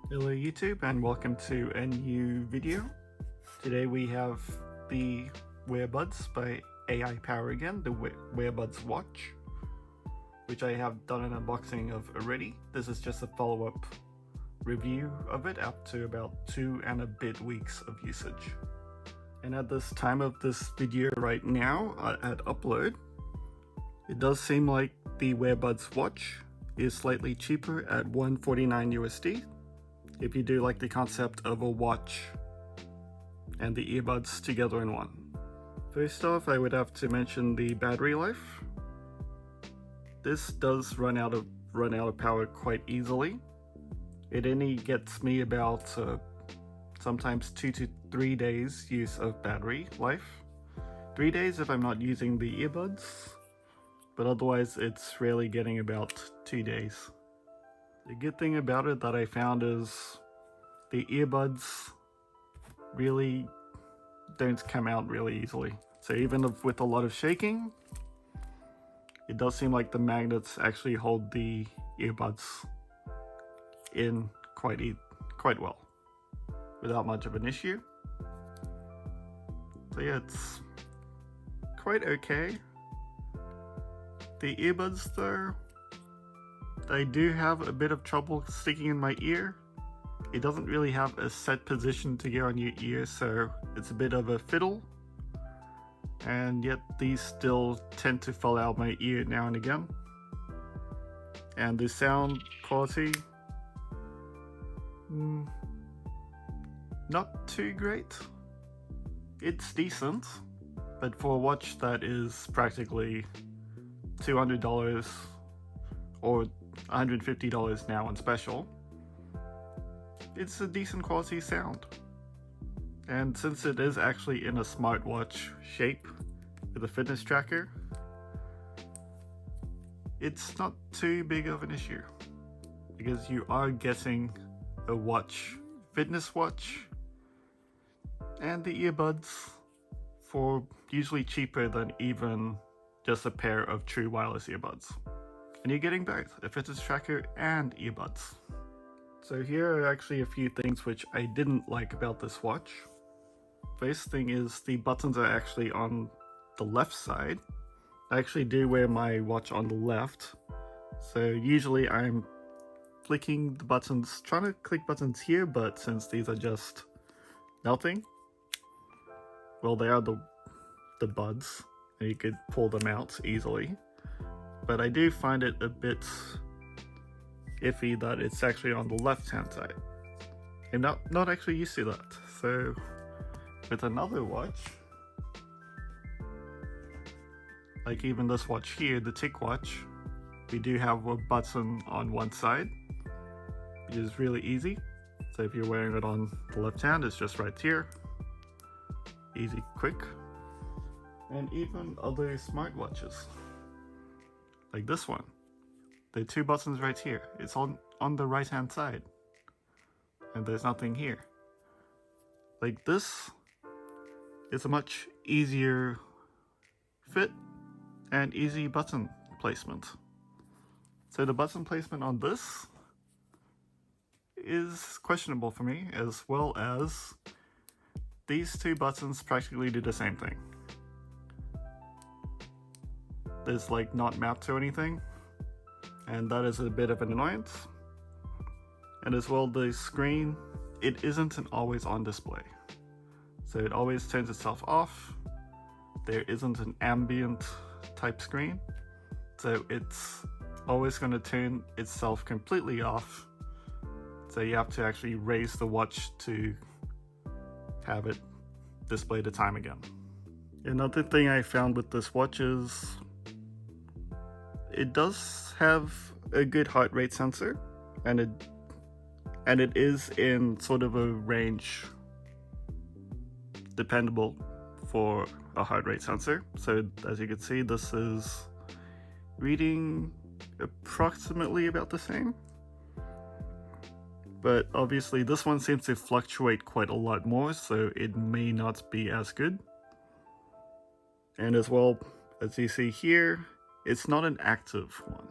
Hello YouTube and welcome to a new video. Today we have the Wearbuds by AI Power again, the Wearbuds watch, which I have done an unboxing of already. This is just a follow-up review of it up to about 2 and a bit weeks of usage. And at this time of this video right now, at upload, it does seem like the Wearbuds watch is slightly cheaper at $149 USD. If you do like the concept of a watch and the earbuds together in one. First off, I would have to mention the battery life. This does run out of power quite easily. It only gets me about sometimes 2 to 3 days use of battery life. 3 days if I'm not using the earbuds, but otherwise it's really getting about 2 days. The good thing about it that I found is the earbuds really don't come out really easily. So even with a lot of shaking, it does seem like the magnets actually hold the earbuds in quite well without much of an issue. So yeah, it's quite okay. The earbuds though, I do have a bit of trouble sticking in my ear. It doesn't really have a set position to go on your ear, so it's a bit of a fiddle. And yet these still tend to fall out my ear now and again. And the sound quality, not too great. It's decent, but for a watch that is practically $200 or $150 now on special, it's a decent quality sound. And since it is actually in a smartwatch shape with a fitness tracker, it's not too big of an issue because you are getting a watch, fitness watch, and the earbuds for usually cheaper than even just a pair of True Wireless Earbuds. And you're getting both, a fitness tracker and earbuds. So here are actually a few things which I didn't like about this watch. First thing is the buttons are actually on the left side. I actually do wear my watch on the left. So usually I'm clicking the buttons, trying to click buttons here, but since these are just nothing, well, they are the buds, and you could pull them out easily. But I do find it a bit iffy that it's actually on the left hand side. I'm not actually used to that. So with another watch, like even this watch here, the Tick watch, we do have a button on one side, which is really easy. So if you're wearing it on the left hand, it's just right here. Easy, quick. And even other smartwatches, like this one, the 2 buttons right here, it's on the right hand side, and there's nothing here. Like this, it's a much easier fit and easy button placement. So the button placement on this is questionable for me, as well as these 2 buttons practically do the same thing. There's like not mapped to anything, and that is a bit of an annoyance. And as well, the screen, it isn't an always on display, so it always turns itself off. There isn't an ambient type screen, so it's always going to turn itself completely off, so you have to actually raise the watch to have it display the time again. Another thing I found with this watch is it does have a good heart rate sensor, and it is in sort of a range dependable for a heart rate sensor. So as you can see, this is reading approximately about the same, but obviously this one seems to fluctuate quite a lot more, so it may not be as good. And as well, as you see here, it's not an active one.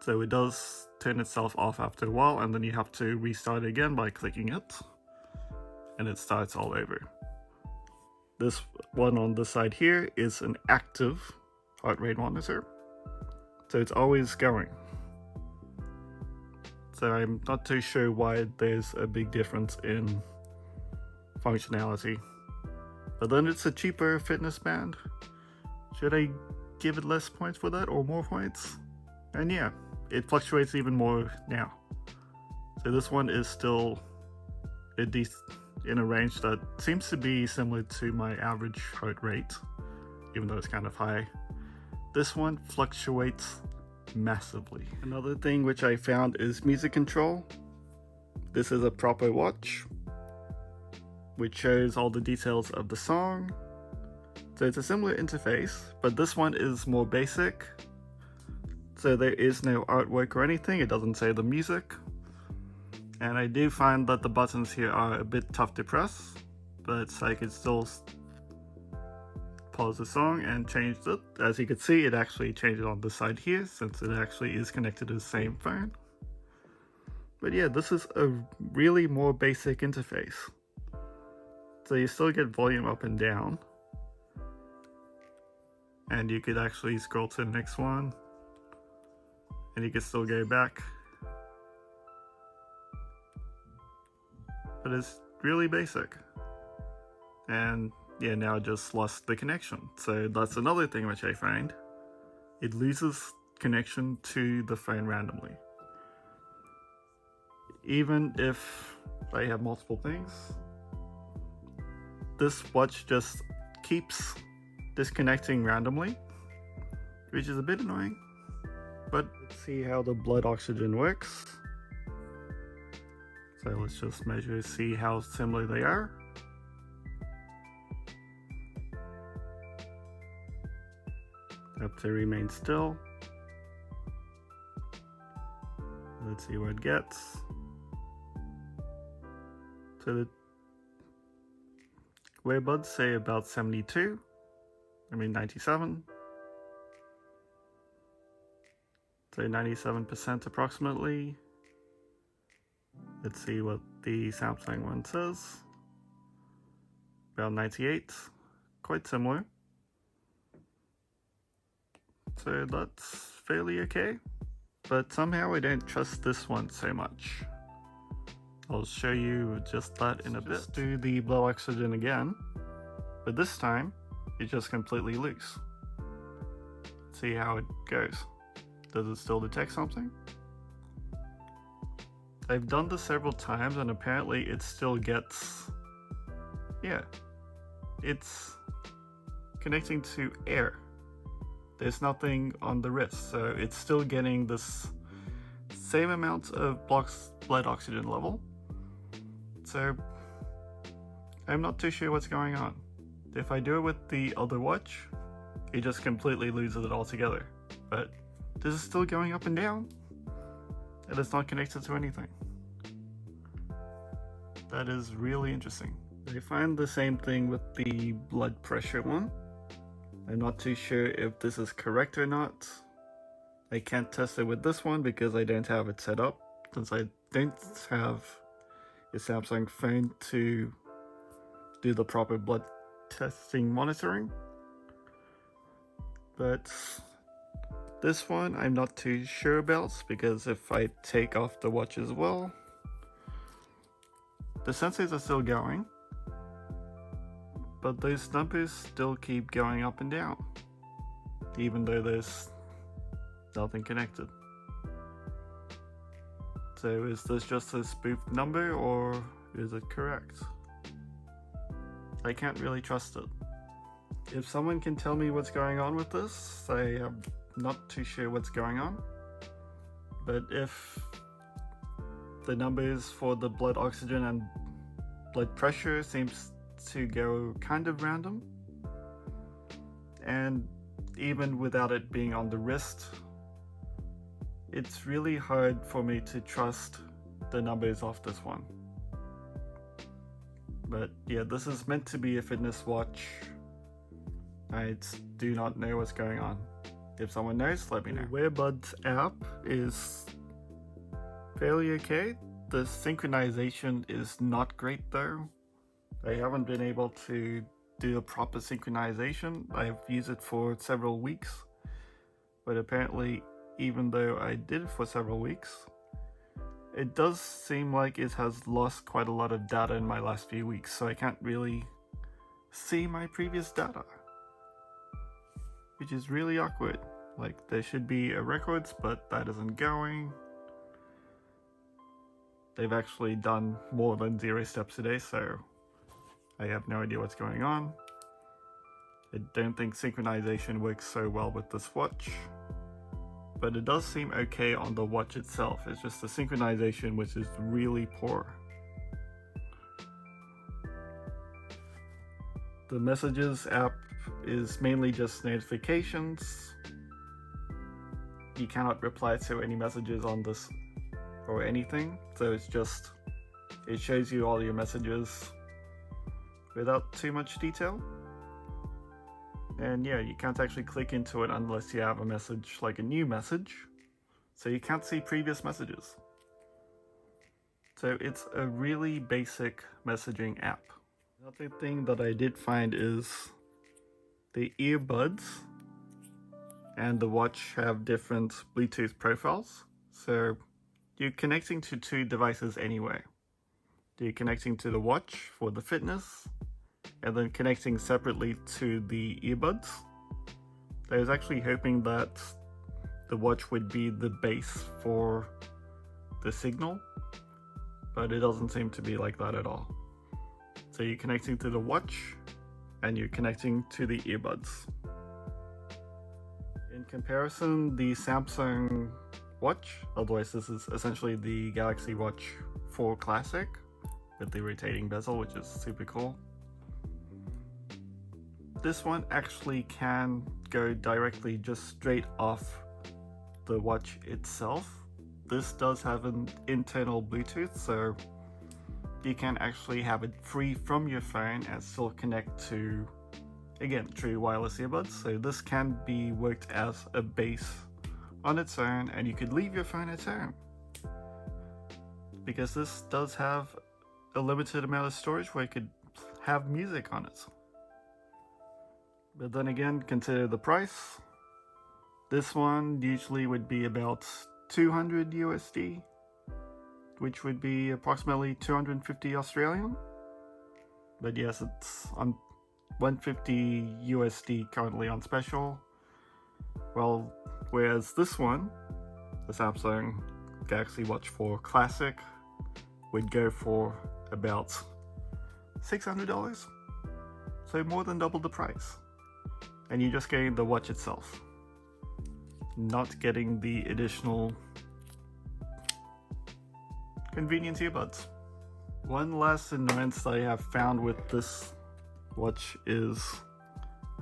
So it does turn itself off after a while, and then you have to restart again by clicking it, and it starts all over. This one on the side here is an active heart rate monitor, so it's always going. So I'm not too sure why there's a big difference in functionality. But then it's a cheaper fitness band. Should I give it less points for that or more points? And yeah, it fluctuates even more now. So this one is still in a range that seems to be similar to my average heart rate, even though it's kind of high. This one fluctuates massively. Another thing which I found is music control. This is a proper watch, which shows all the details of the song. So it's a similar interface, but this one is more basic. So there is no artwork or anything, it doesn't say the music. And I do find that the buttons here are a bit tough to press, but I could still pause the song and change it. As you can see, it actually changed it on this side here, since it actually is connected to the same phone. But yeah, this is a really more basic interface. So you still get volume up and down, and you could actually scroll to the next one, and you can still go back. But it's really basic. And yeah, now I just lost the connection. So that's another thing which I find. It loses connection to the phone randomly. Even if I have multiple things, this watch just keeps disconnecting randomly, which is a bit annoying. But let's see how the blood oxygen works. So let's just measure, see how similar they are. Have to remain still. Let's see what it gets. So the Wearbuds say about 97. So 97% approximately. Let's see what the Samsung one says. About 98, quite similar. So that's fairly okay. But somehow I don't trust this one so much. I'll show you just that in a bit. Just do the blood oxygen again, but this time it's just completely loose. See how it goes. Does it still detect something? I've done this several times and apparently it still gets, yeah, it's connecting to air. There's nothing on the wrist, so it's still getting this same amount of blood oxygen level. So I'm not too sure what's going on. If I do it with the other watch, it just completely loses it altogether. But this is still going up and down, and it's not connected to anything. That is really interesting. I find the same thing with the blood pressure one. I'm not too sure if this is correct or not. I can't test it with this one because I don't have it set up, since I don't have a Samsung phone to do the proper blood testing monitoring. But this one I'm not too sure about, because if I take off the watch as well, the sensors are still going, but those numbers still keep going up and down, even though there's nothing connected. So is this just a spoofed number, or is it correct? I can't really trust it. If someone can tell me what's going on with this, I am not too sure what's going on. But if the numbers for the blood oxygen and blood pressure seems to go kind of random, and even without it being on the wrist, it's really hard for me to trust the numbers off this one. But yeah, this is meant to be a fitness watch. I do not know what's going on. If someone knows, let me know. The Wearbuds app is fairly okay. The synchronization is not great though. I haven't been able to do a proper synchronization. I've used it for several weeks, but apparently even though I did it for several weeks, it does seem like it has lost quite a lot of data in my last few weeks, so I can't really see my previous data, which is really awkward. Like, there should be a records, but that isn't going. They've actually done more than 0 steps a day, so I have no idea what's going on. I don't think synchronization works so well with this watch, but it does seem okay on the watch itself. It's just the synchronization which is really poor. The Messages app is mainly just notifications. You cannot reply to any messages on this or anything, so it shows you all your messages without too much detail. And yeah, you can't actually click into it unless you have a message, like a new message, so you can't see previous messages. So it's a really basic messaging app. Another thing that I did find is the earbuds and the watch have different Bluetooth profiles. So you're connecting to 2 devices anyway. You're connecting to the watch for the fitness, and then connecting separately to the earbuds. I was actually hoping that the watch would be the base for the signal, but it doesn't seem to be like that at all. So you're connecting to the watch and you're connecting to the earbuds. In comparison, the Samsung watch, otherwise this is essentially the Galaxy Watch 4 Classic with the rotating bezel, which is super cool. This one actually can go directly just straight off the watch itself. This does have an internal Bluetooth, so you can actually have it free from your phone and still connect to, again, True Wireless Earbuds. So this can be worked as a base on its own, and you could leave your phone at home, because this does have a limited amount of storage where you could have music on it. But then again, consider the price. This one usually would be about 200 USD, which would be approximately 250 Australian. But yes, it's on 150 USD currently on special. Well, whereas this one, the Samsung Galaxy Watch 4 Classic, would go for about $600. So more than double the price. And you're just getting the watch itself, not getting the additional convenience earbuds. One last annoyance that I have found with this watch is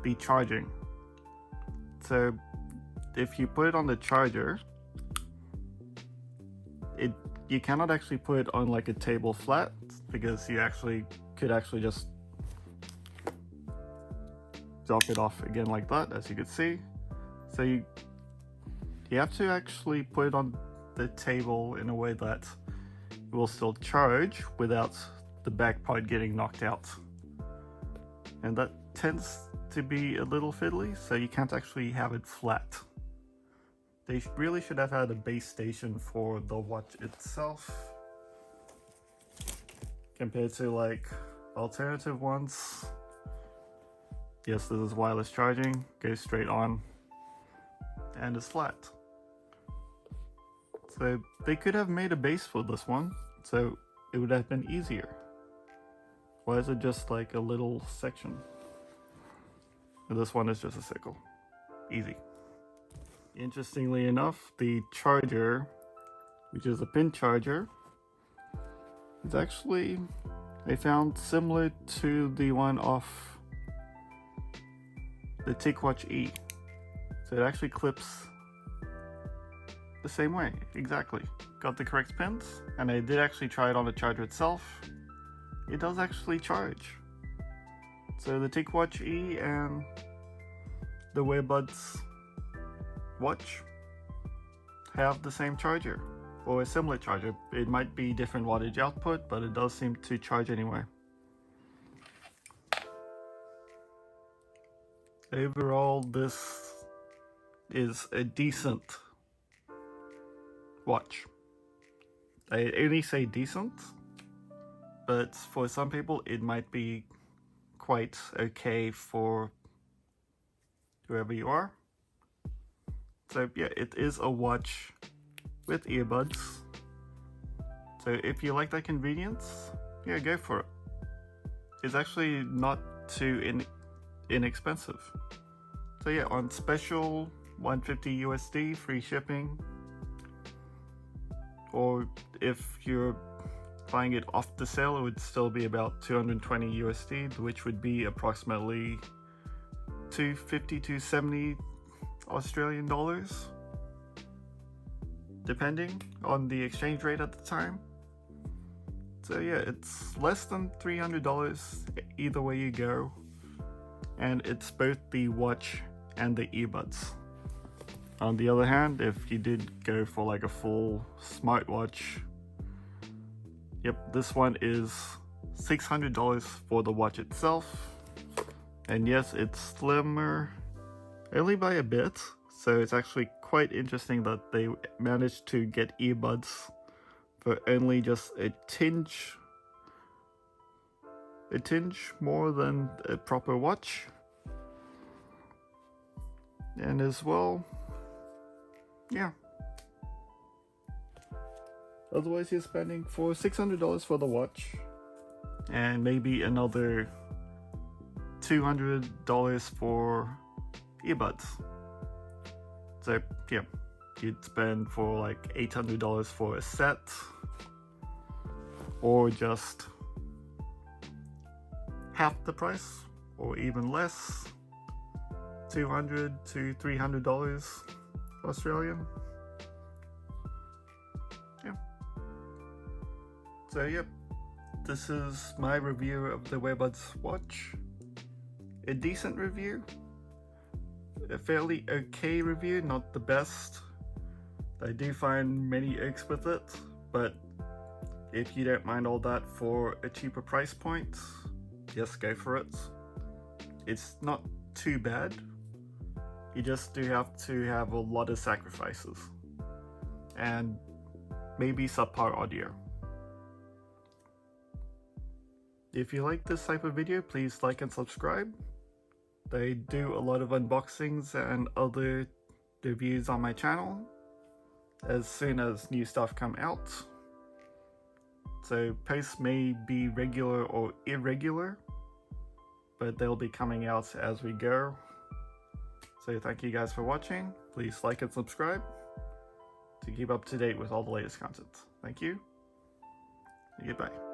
the charging. So if you put it on the charger, you cannot actually put it on like a table flat, because you could actually just drop it off again like that, as you can see. So you have to actually put it on the table in a way that it will still charge without the back part getting knocked out. And that tends to be a little fiddly, so you can't actually have it flat. They really should have had a base station for the watch itself, compared to like alternative ones. Yes, this is wireless charging, goes straight on, and is flat. So they could have made a base for this one, so it would have been easier. Why is it just like a little section? And this one is just a sickle. Easy. Interestingly enough, the charger, which is a pin charger, is actually, I found, similar to the one off the TicWatch E. So it actually clips the same way, exactly. Got the correct pins, and I did actually try it on the charger itself. It does actually charge. So the TicWatch E and the Wearbuds watch have the same charger or a similar charger. It might be different wattage output, but it does seem to charge anyway. Overall, this is a decent watch. I only say decent, but for some people it might be quite okay for whoever you are. So yeah, it is a watch with earbuds. So if you like that convenience, yeah, go for it. It's actually not too inexpensive. So yeah, on special, $150 USD, free shipping. Or if you're buying it off the sale, it would still be about 220 USD, which would be approximately 250 to 70 Australian dollars, depending on the exchange rate at the time. So yeah, it's less than $300 either way you go, and it's both the watch and the earbuds. On the other hand, if you did go for like a full smartwatch, yep, this one is $600 for the watch itself. And yes, it's slimmer, only by a bit, so it's actually quite interesting that they managed to get earbuds for only just a tinge more than a proper watch. And as well, yeah, otherwise you're spending for $600 for the watch and maybe another $200 for earbuds. So yeah, you'd spend for like $800 for a set, or just half the price or even less, $200 to $300 Australian. Yeah. So yep, this is my review of the Wearbuds watch. A decent review, a fairly okay review, not the best. I do find many aches with it, but if you don't mind all that for a cheaper price point, yes, go for it. It's not too bad. You just do have to have a lot of sacrifices and maybe subpar audio. If you like this type of video, please like and subscribe. I do a lot of unboxings and other reviews on my channel as soon as new stuff come out. So posts may be regular or irregular, but they'll be coming out as we go. So thank you guys for watching. Please like and subscribe to keep up to date with all the latest content. Thank you, and goodbye.